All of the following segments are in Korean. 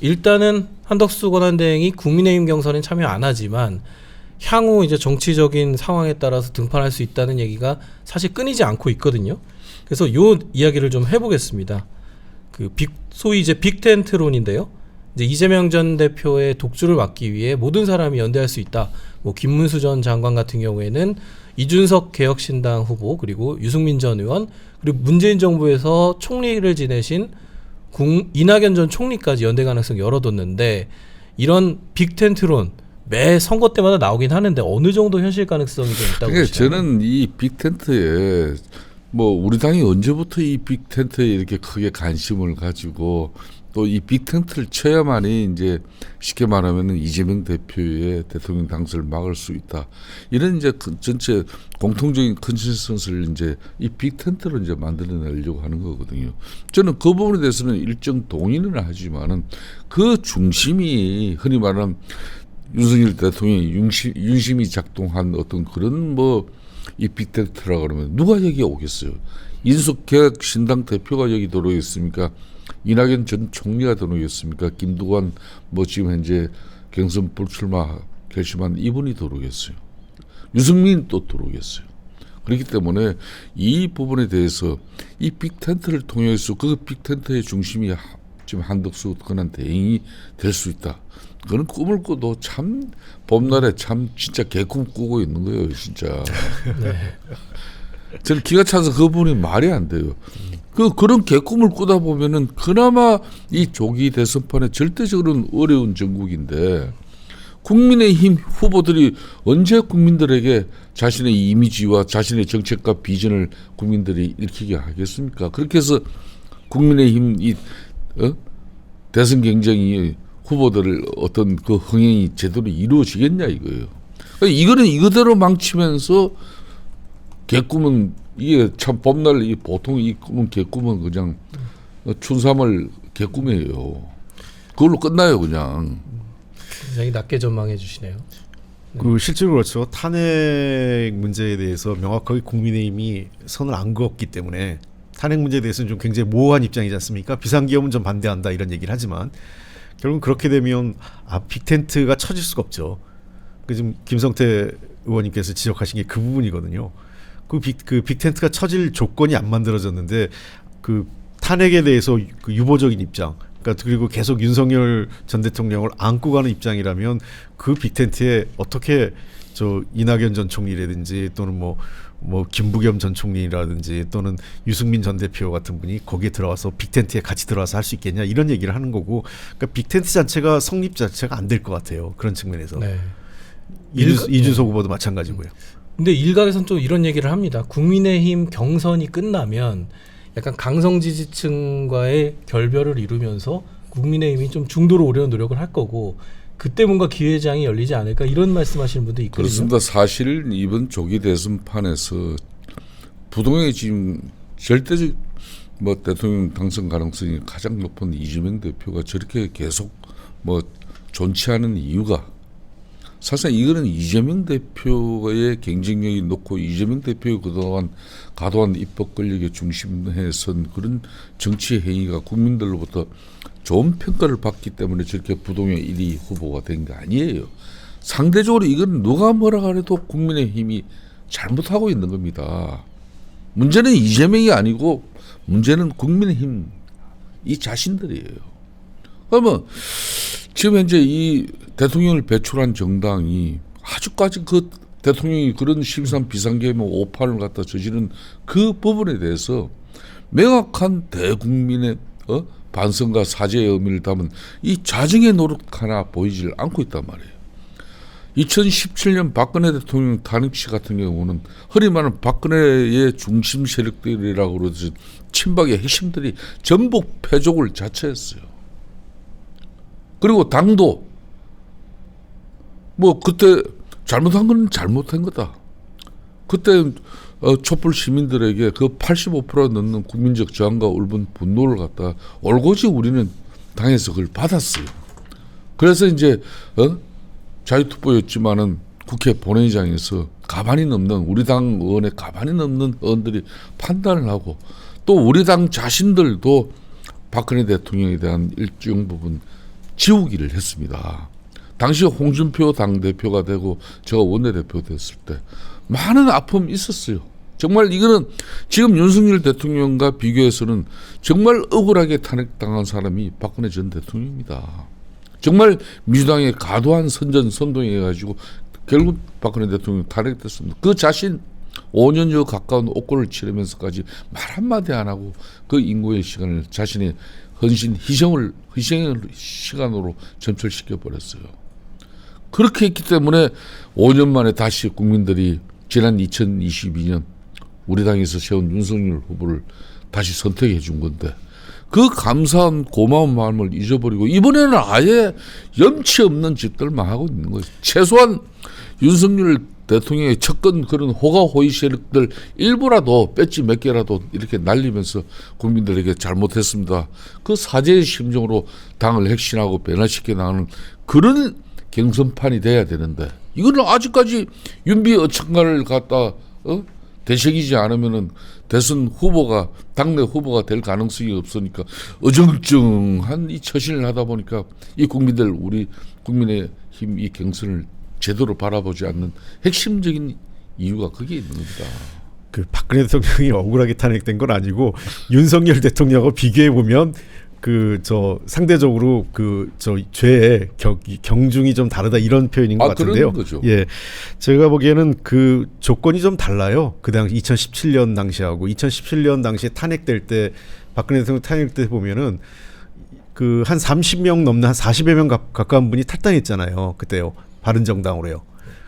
일단은 한덕수 권한대행이 국민의힘 경선에 참여 안 하지만 향후 이제 정치적인 상황에 따라서 등판할 수 있다는 얘기가 사실 끊이지 않고 있거든요. 그래서 요 이야기를 좀 해보겠습니다. 소위 이제 빅텐트론인데요. 이제 이재명 전 대표의 독주를 막기 위해 모든 사람이 연대할 수 있다. 뭐 김문수 전 장관 같은 경우에는 이준석 개혁신당 후보, 그리고 유승민 전 의원, 그리고 문재인 정부에서 총리를 지내신 이낙연 전 총리까지 연대 가능성 열어뒀는데, 이런 빅텐트론 매 선거 때마다 나오긴 하는데 어느 정도 현실 가능성이 좀 있다고 그러니까 보시나요? 저는 이 빅텐트에 뭐 우리 당이 언제부터 이 빅텐트에 이렇게 크게 관심을 가지고 또 이 빅텐트를 쳐야만이 이제 쉽게 말하면 이재명 대표의 대통령 당선을 막을 수 있다. 이런 이제 전체 공통적인 컨센서스를 이제 이 빅텐트로 이제 만들어내려고 하는 거거든요. 저는 그 부분에 대해서는 일정 동의는 하지만은 그 중심이 흔히 말하는 윤석열 대통령의 윤심이 작동한 어떤 그런 뭐 이 빅텐트라 그러면 누가 여기 오겠어요? 인석 개혁 신당 대표가 여기 들어오겠습니까? 이낙연 전 총리가 들어오겠습니까? 김두관 뭐 지금 현재 경선 불출마 결심한 이분이 들어오겠어요? 유승민 또 들어오겠어요? 그렇기 때문에 이 부분에 대해서 이 빅텐트를 통해서 그 빅텐트의 중심이 지금 한덕수 권한대행이 될 수 있다. 그건 꿈을 꿔도 참 봄날에 참 진짜 개꿈 꾸고 있는 거예요, 진짜. 네. 저는 기가 차서 그 부분이 말이 안 돼요. 그런 개꿈을 꾸다 보면은 그나마 이 조기 대선판에 절대적으로는 어려운 전국인데 국민의힘 후보들이 언제 국민들에게 자신의 이미지와 자신의 정책과 비전을 국민들이 읽히게 하겠습니까? 그렇게 해서 국민의힘 대선 경쟁이 후보들을 어떤 그 흥행이 제대로 이루어지겠냐 이거예요. 그러니까 이거는 이거대로 망치면서 개꿈은 이게 참 봄날 이 보통 이 꿈은 개꿈은 그냥 춘삼월 개꿈이에요. 그걸로 끝나요 그냥. 굉장히 낮게 전망해 주시네요. 그 실제로 그렇죠. 탄핵 문제에 대해서 명확하게 국민의힘이 선을 안 그었기 때문에 탄핵 문제에 대해서는 좀 굉장히 모호한 입장이지 않습니까? 비상기업은 좀 반대한다 이런 얘기를 하지만 결국 그렇게 되면 빅텐트가 쳐질 수가 없죠. 지금 김성태 의원님께서 지적하신 게 그 부분이거든요. 그 빅텐트가 쳐질 조건이 안 만들어졌는데 그 탄핵에 대해서 그 유보적인 입장, 그러니까 그리고 계속 윤석열 전 대통령을 안고 가는 입장이라면 그 빅텐트에 어떻게 저 이낙연 전 총리라든지 또는 뭐 김부겸 전 총리라든지 또는 유승민 전 대표 같은 분이 거기에 들어와서 빅텐트에 같이 들어와서 할 수 있겠냐 이런 얘기를 하는 거고, 그러니까 빅텐트 자체가 성립 자체가 안 될 것 같아요. 그런 측면에서. 네. 이준석 후보도 마찬가지고요. 근데 일각에서는 또 이런 얘기를 합니다. 국민의힘 경선이 끝나면 약간 강성 지지층과의 결별을 이루면서 국민의힘이 좀 중도로 오려는 노력을 할 거고, 그때 뭔가 기회장이 열리지 않을까 이런 말씀하시는 분도 있거든요. 그렇습니다. 사실 이번 조기 대선판에서 부동의 지금 절대적 뭐 대통령 당선 가능성이 가장 높은 이재명 대표가 저렇게 계속 뭐 존치하는 이유가 사실상 이거는 이재명 대표의 경쟁력이 높고 이재명 대표의 그동안 과도한 입법 권력의 중심에 선 그런 정치 행위가 국민들로부터 좋은 평가를 받기 때문에 저렇게 부동의 1위 후보가 된 게 아니에요. 상대적으로 이건 누가 뭐라 그래도 국민의힘이 잘못하고 있는 겁니다. 문제는 이재명이 아니고 문제는 국민의힘 이 자신들이에요. 그러면 지금 현재 이 대통령을 배출한 정당이 아주까지 그 대통령이 그런 13 비상계엄 오판을 갖다 저지른 그 부분에 대해서 명확한 대국민의 반성과 사죄의 의미를 담은 이 자정의 노력 하나 보이질 않고 있단 말이에요. 2017년 박근혜 대통령 탄핵시 같은 경우는 흔히 말하는 박근혜의 중심 세력들이라고 그러듯이 친박의 핵심들이 전부 패족을 자처했어요. 그리고 당도 뭐 그때 잘못한 건 잘못한 거다. 그때 촛불 시민들에게 그 85% 넘는 국민적 저항과 울분 분노를 갖다 올고지 우리는 당에서 그걸 받았어요. 그래서 이제 자유투표였지만은 국회 본회의장에서 가만히 넘는 우리 당 의원의 가만히 넘는 의원들이 판단을 하고 또 우리 당 자신들도 박근혜 대통령에 대한 일정 부분 지우기를 했습니다. 당시 홍준표 당대표가 되고 제가 원내대표 됐을 때 많은 아픔이 있었어요. 정말 이거는 지금 윤석열 대통령과 비교해서는 정말 억울하게 탄핵당한 사람이 박근혜 전 대통령입니다. 정말 민주당의 과도한 선동해가지고 결국 박근혜 대통령 탄핵됐습니다. 그 자신 5년여 가까운 옥고를 치르면서까지 말 한마디 안 하고 그 인고의 시간을 자신의 희생의 시간으로 점철시켜 버렸어요. 그렇게 했기 때문에 5년 만에 다시 국민들이 지난 2022년 우리 당에서 세운 윤석열 후보를 다시 선택해 준 건데 그 감사한 고마운 마음을 잊어버리고 이번에는 아예 염치 없는 짓들만 하고 있는 거예요. 최소한 윤석열 대통령의 척근 그런 호가호위 세력들 일부라도 배지 몇 개라도 이렇게 날리면서 국민들에게 잘못했습니다. 그 사죄의 심정으로 당을 혁신하고 변화시켜 나가는 그런 경선판이 돼야 되는데 이거는 아직까지 윤비 어천간을 갖다 되새기지 않으면은 대선 후보가 당내 후보가 될 가능성이 없으니까 어정쩡한 이 처신을 하다 보니까 이 국민들 우리 국민의힘 이 경선을 제대로 바라보지 않는 핵심적인 이유가 거기에 있는 겁니다. 그 박근혜 대통령이 억울하게 탄핵된 건 아니고 윤석열 대통령하고 비교해 보면 그 저 상대적으로 그 저 죄의 경중이 좀 다르다 이런 표현인 것 같은데요. 그런 거죠. 예, 제가 보기에는 그 조건이 좀 달라요. 그 당시 2017년 당시하고 2017년 당시에 탄핵될 때 박근혜 대통령 탄핵 때 보면은 그 한 30명 넘는 한 40여 명 가까운 분이 탈당했잖아요. 그때요. 바른정당으로요.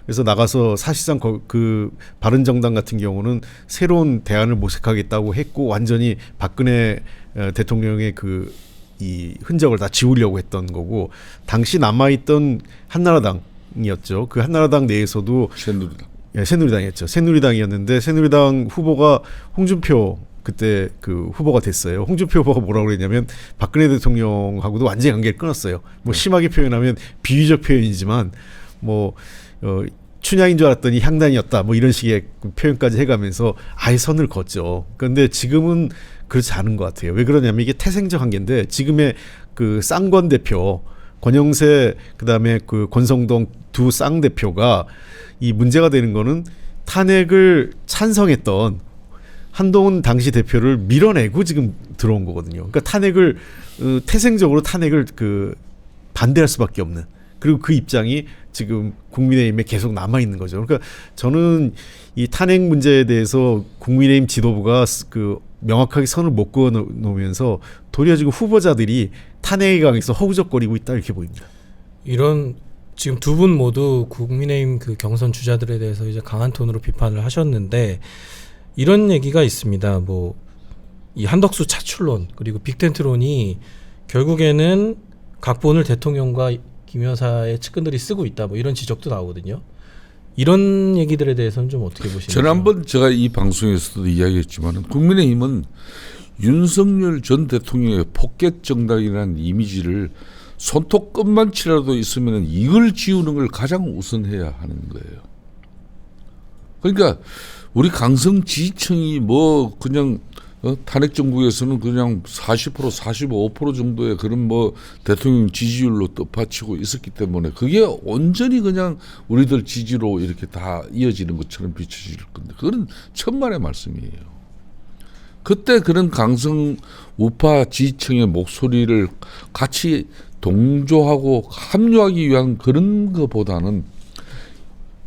그래서 나가서 사실상 그 바른정당 같은 경우는 새로운 대안을 모색하겠다고 했고 완전히 박근혜 대통령의 이 흔적을 다 지우려고 했던 거고 당시 남아있던 한나라당이었죠. 그 한나라당 내에서도 새누리당이었죠. 새누리당이었는데 새누리당 후보가 홍준표 그때 그 후보가 됐어요. 홍준표 후보가 뭐라고 그랬냐면 박근혜 대통령하고도 완전히 관계를 끊었어요. 뭐 심하게 표현하면 비유적 표현이지만 뭐 춘향인 줄 알았더니 향단이었다 뭐 이런 식의 표현까지 해가면서 아예 선을 걷죠. 그런데 지금은 그렇지 않은 것 같아요. 왜 그러냐면 이게 태생적 한계인데 지금의 그 쌍권 대표 권영세 그다음에 그 권성동 두 쌍 대표가 이 문제가 되는 거는 탄핵을 찬성했던 한동훈 당시 대표를 밀어내고 지금 들어온 거거든요. 그러니까 탄핵을 태생적으로 탄핵을 그 반대할 수밖에 없는 그리고 그 입장이 지금 국민의힘에 계속 남아 있는 거죠. 그러니까 저는 이 탄핵 문제에 대해서 국민의힘 지도부가 그 명확하게 선을 못 그어 놓으면서 도리어 지금 후보자들이 탄핵에 강해서 허우적거리고 있다 이렇게 보입니다. 이런 지금 두 분 모두 국민의힘 그 경선 주자들에 대해서 이제 강한 톤으로 비판을 하셨는데 이런 얘기가 있습니다. 뭐 이 한덕수 차출론 그리고 빅텐트론이 결국에는 각본을 대통령과 김 여사의 측근들이 쓰고 있다. 뭐 이런 지적도 나오거든요. 이런 얘기들에 대해서는 좀 어떻게 보시나요? 지난번 제가 이 방송에서도 이야기했지만 국민의힘은 윤석열 전 대통령의 포켓 정당이라는 이미지를 손톱 끝만치라도 있으면 이걸 지우는 걸 가장 우선해야 하는 거예요. 그러니까 우리 강성 지지층이 뭐 그냥 탄핵 정부에서는 그냥 40% 45% 정도의 그런 뭐 대통령 지지율로 떠받치고 있었기 때문에 그게 온전히 그냥 우리들 지지로 이렇게 다 이어지는 것처럼 비춰질 건데 그건 천만의 말씀이에요. 그때 그런 강성 우파 지지층의 목소리를 같이 동조하고 합류하기 위한 그런 것보다는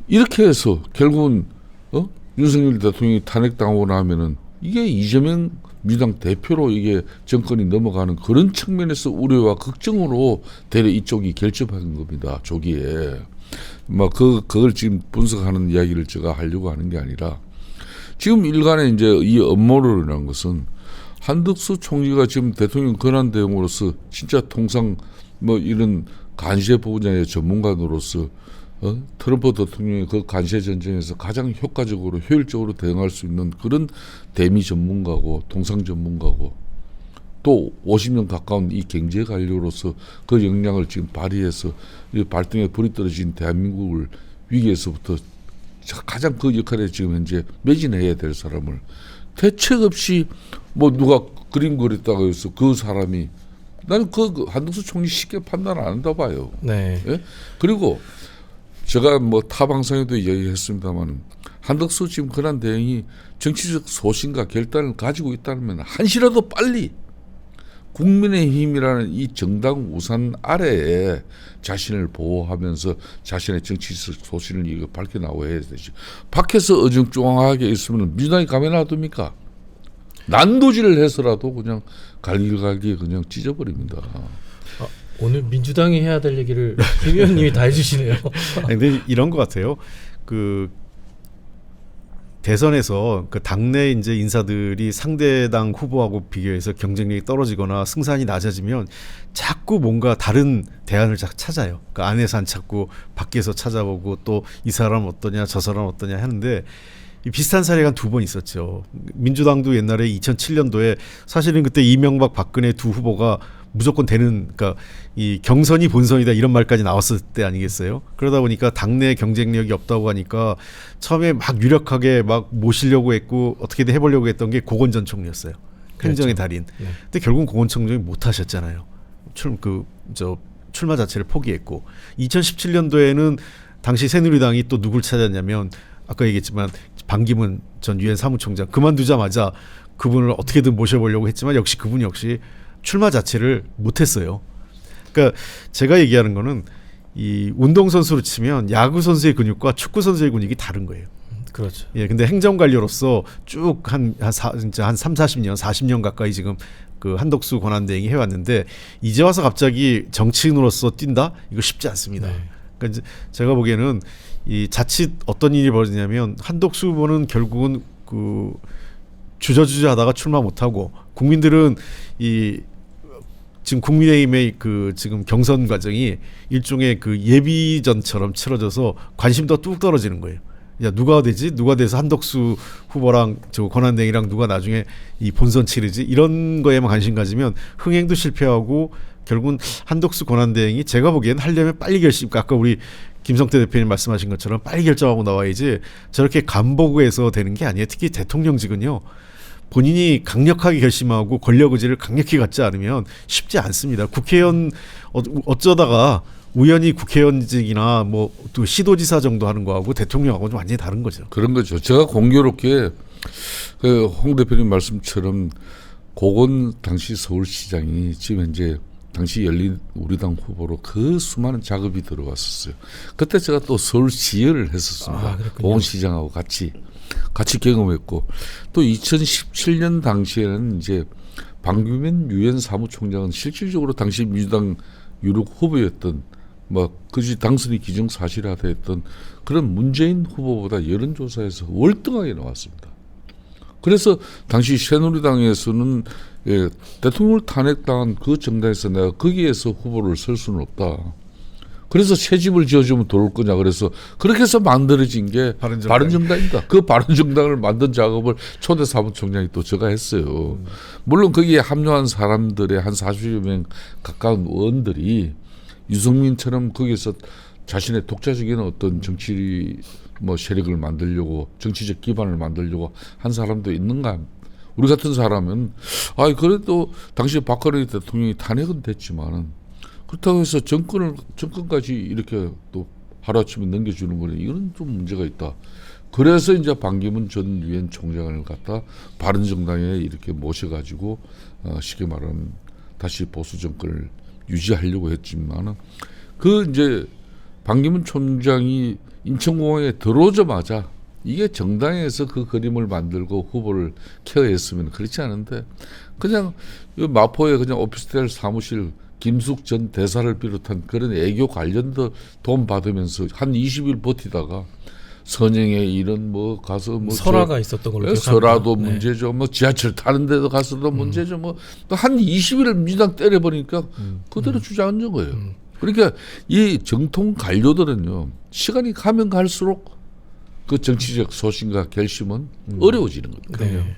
이렇게 해서 결국은 윤석열 대통령이 탄핵당하고 나면은 이게 이재명 민주당 대표로 이게 정권이 넘어가는 그런 측면에서 우려와 걱정으로 대려 이쪽이 결집한 겁니다. 조기에. 막 그걸 지금 분석하는 이야기를 제가 하려고 하는 게 아니라 지금 일간에 이제 이 음모론이라는 것은 한덕수 총리가 지금 대통령 권한 대응으로서 진짜 통상 뭐 이런 간세 분야의 전문가로서 트럼프 대통령이 그 간세 전쟁에서 가장 효과적으로 효율적으로 대응할 수 있는 그런 대미 전문가고 통상 전문가고 또 50년 가까운 이 경제 관료로서 그 역량을 지금 발휘해서 발등에 불이 떨어진 대한민국을 위기에서부터 가장 그 역할에 지금 현재 매진해야 될 사람을 대책 없이 뭐 누가 그림 그렸다고 해서 그 사람이 나는 그 한덕수 총리 쉽게 판단 안 한다 봐요. 네. 예? 그리고 제가 뭐 타 방송에도 이야기했습니다만 한덕수 지금 권한대행이 정치적 소신과 결단을 가지고 있다면 한시라도 빨리 국민의힘이라는 이 정당 우산 아래에 자신을 보호하면서 자신의 정치적 소신을 이거 밝혀 나와야 되지. 밖에서 어중쩡하게 있으면 민주당이 가만 놔둡니까? 난도질을 해서라도 그냥 갈길갈길 그냥 찢어버립니다. 오늘 민주당이 해야 될 얘기를 김 의원님이 다 해주시네요. 아니, 근데 이런 것 같아요. 그 대선에서 그 당내 이제 인사들이 상대당 후보하고 비교해서 경쟁력이 떨어지거나 승산이 낮아지면 자꾸 뭔가 다른 대안을 찾아요. 그 안에서 안 찾고 밖에서 찾아보고 또 이 사람 어떠냐 저 사람 어떠냐 하는데 이 비슷한 사례가 한 2번 있었죠. 민주당도 옛날에 2007년도에 사실은 그때 이명박 박근혜 두 후보가 무조건 되는, 그러니까 이 경선이 본선이다 이런 말까지 나왔을 때 아니겠어요? 그러다 보니까 당내 경쟁력이 없다고 하니까 처음에 막 유력하게 막 모시려고 했고 어떻게든 해보려고 했던 게 고건 전 총리였어요. 행정의 달인. 네. 근데 결국 고건 총리 못 하셨잖아요. 출마 자체를 포기했고 2017년도에는 당시 새누리당이 또 누굴 찾았냐면 아까 얘기했지만 반기문 전 유엔 사무총장 그만두자마자 그분을 어떻게든 모셔보려고 했지만 역시 그분 역시 출마 자체를 못했어요. 그러니까 제가 얘기하는 거는 이 운동선수로 치면 야구 선수의 근육과 축구 선수의 근육이 다른 거예요. 그렇죠. 예, 근데 행정관료로서 쭉 진짜 한 30-40년, 40년 가까이 지금 그 한덕수 권한대행이 해왔는데 이제 와서 갑자기 정치인으로서 뛴다? 이거 쉽지 않습니다. 네. 그러니까 제가 보기에는 이 자칫 어떤 일이 벌어지냐면 한덕수 후보는 결국은 그 주저주저하다가 출마 못하고 국민들은 이 지금 국민의힘의 그 지금 경선 과정이 일종의 그 예비전처럼 치러져서 관심도 뚝 떨어지는 거예요. 야 누가 되지? 누가 돼서 한덕수 후보랑 저 권한대행이랑 누가 나중에 이 본선 치르지? 이런 거에만 관심 가지면 흥행도 실패하고 결국은 한덕수 권한대행이 제가 보기엔 하려면 빨리 아까 우리 김성태 대표님 말씀하신 것처럼 빨리 결정하고 나와야지 저렇게 간보고해서 되는 게 아니에요. 특히 대통령직은요. 본인이 강력하게 결심하고 권력 의지를 강력히 갖지 않으면 쉽지 않습니다. 국회의원 어쩌다가 우연히 국회의원직이나 뭐 또 시도지사 정도 하는 거하고 대통령하고는 완전히 다른 거죠. 그런 거죠. 제가 공교롭게 그 홍 대표님 말씀처럼 고건 당시 서울시장이 지금 현재 당시 열린 우리당 후보로 그 수많은 작업이 들어왔었어요. 그때 제가 또 서울시의회를 했었습니다. 고건 시장하고 같이 경험했고 또 2017년 당시에는 이제 방규민 유엔 사무총장은 실질적으로 당시 민주당 유력 후보였던 뭐 그지 당선이 기정사실화됐던 그런 문재인 후보보다 여론조사에서 월등하게 나왔습니다. 그래서 당시 새누리당에서는 대통령을 탄핵당한 그 정당에서 내가 거기에서 후보를 설 수는 없다. 그래서 새 집을 지어주면 들어올 거냐 그래서 그렇게 해서 만들어진 게 바른정당입니다. 그 바른정당을 만든 작업을 초대 사무총장이 또 제가 했어요. 물론 거기에 합류한 사람들의 한 40여 명 가까운 의원들이 유승민처럼 거기서 자신의 독자적인 어떤 정치 뭐 세력을 만들려고 정치적 기반을 만들려고 한 사람도 있는가? 우리 같은 사람은 그래도 당시 박근혜 대통령이 탄핵은 됐지만은 그렇다고 해서 정권까지 이렇게 또 하루아침에 넘겨주는 거는 이거는 좀 문제가 있다. 그래서 이제 반기문 전 유엔 총장을 갖다 바른정당에 이렇게 모셔가지고 쉽게 말하면 다시 보수 정권을 유지하려고 했지만은 그 이제 반기문 총장이 인천공항에 들어오자마자 이게 정당에서 그 그림을 만들고 후보를 케어했으면 그렇지 않은데 그냥 마포에 그냥 오피스텔 사무실 김숙 전 대사를 비롯한 그런 애교 관련도 돈 받으면서 한 20일 버티다가 선영에 이런 뭐 가서 뭐 설화가 있었던 걸로 기억합니다. 설화도 문제죠. 뭐 지하철 타는 데도 가서도 문제죠. 뭐 또 한 20일을 민주당 때려버리니까 그대로 주저앉은 거예요. 그러니까 이 정통 관료들은요 시간이 가면 갈수록 그 정치적 소신과 결심은 어려워지는 겁니다. 네.